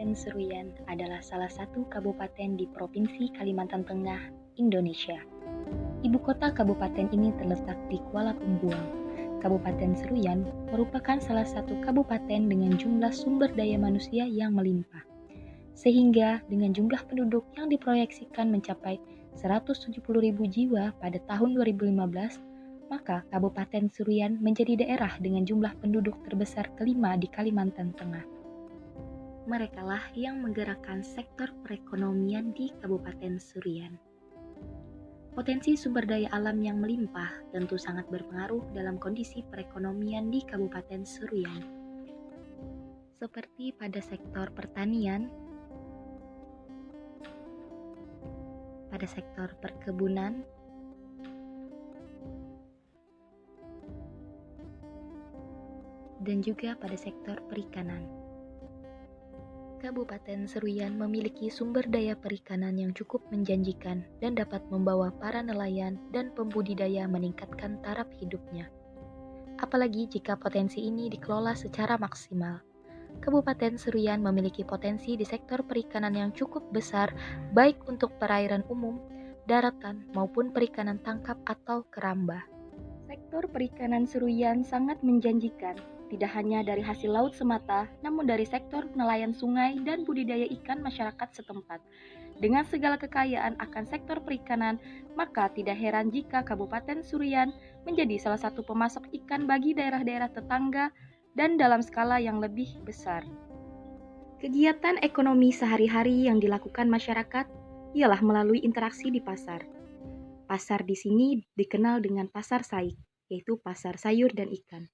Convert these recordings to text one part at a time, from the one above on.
Kabupaten Seruyan adalah salah satu kabupaten di Provinsi Kalimantan Tengah, Indonesia. Ibu kota kabupaten ini terletak di Kuala Pembuang. Kabupaten Seruyan merupakan salah satu kabupaten dengan jumlah sumber daya manusia yang melimpah. Sehingga dengan jumlah penduduk yang diproyeksikan mencapai 170.000 jiwa pada tahun 2015, maka Kabupaten Seruyan menjadi daerah dengan jumlah penduduk terbesar kelima di Kalimantan Tengah. Merekalah yang menggerakkan sektor perekonomian di Kabupaten Seruyan. Potensi sumber daya alam yang melimpah tentu sangat berpengaruh dalam kondisi perekonomian di Kabupaten Seruyan. Seperti pada sektor pertanian, pada sektor perkebunan, dan juga pada sektor perikanan. Kabupaten Seruyan memiliki sumber daya perikanan yang cukup menjanjikan dan dapat membawa para nelayan dan pembudidaya meningkatkan taraf hidupnya. Apalagi jika potensi ini dikelola secara maksimal. Kabupaten Seruyan memiliki potensi di sektor perikanan yang cukup besar, baik untuk perairan umum, daratan, maupun perikanan tangkap atau keramba. Sektor perikanan Seruyan sangat menjanjikan, tidak hanya dari hasil laut semata, namun dari sektor nelayan sungai dan budidaya ikan masyarakat setempat. Dengan segala kekayaan akan sektor perikanan, maka tidak heran jika Kabupaten Seruyan menjadi salah satu pemasok ikan bagi daerah-daerah tetangga dan dalam skala yang lebih besar. Kegiatan ekonomi sehari-hari yang dilakukan masyarakat ialah melalui interaksi di pasar. Pasar di sini dikenal dengan pasar saik, yaitu pasar sayur dan ikan.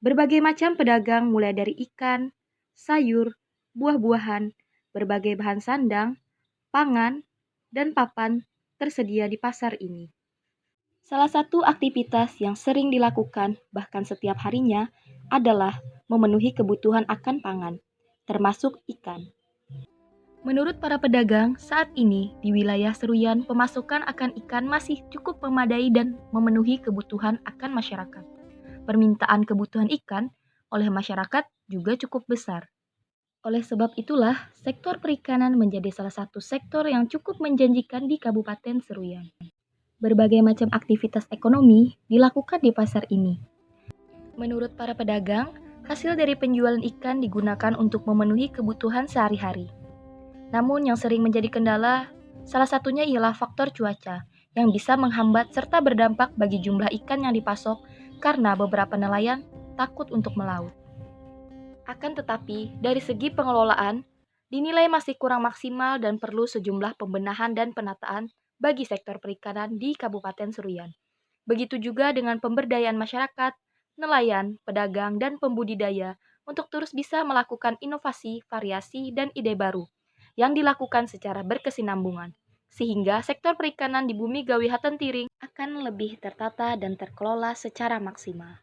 Berbagai macam pedagang mulai dari ikan, sayur, buah-buahan, berbagai bahan sandang, pangan, dan papan tersedia di pasar ini. Salah satu aktivitas yang sering dilakukan bahkan setiap harinya adalah memenuhi kebutuhan akan pangan, termasuk ikan. Menurut para pedagang, saat ini di wilayah Seruyan pemasukan akan ikan masih cukup memadai dan memenuhi kebutuhan akan masyarakat. Permintaan kebutuhan ikan oleh masyarakat juga cukup besar. Oleh sebab itulah, sektor perikanan menjadi salah satu sektor yang cukup menjanjikan di Kabupaten Seruyan. Berbagai macam aktivitas ekonomi dilakukan di pasar ini. Menurut para pedagang, hasil dari penjualan ikan digunakan untuk memenuhi kebutuhan sehari-hari. Namun yang sering menjadi kendala, salah satunya ialah faktor cuaca, yang bisa menghambat serta berdampak bagi jumlah ikan yang dipasok karena beberapa nelayan takut untuk melaut. Akan tetapi, dari segi pengelolaan, dinilai masih kurang maksimal dan perlu sejumlah pembenahan dan penataan bagi sektor perikanan di Kabupaten Seruyan. Begitu juga dengan pemberdayaan masyarakat, nelayan, pedagang, dan pembudidaya untuk terus bisa melakukan inovasi, variasi, dan ide baru yang dilakukan secara berkesinambungan, sehingga sektor perikanan di Bumi Gawi Hatentiring akan lebih tertata dan terkelola secara maksimal.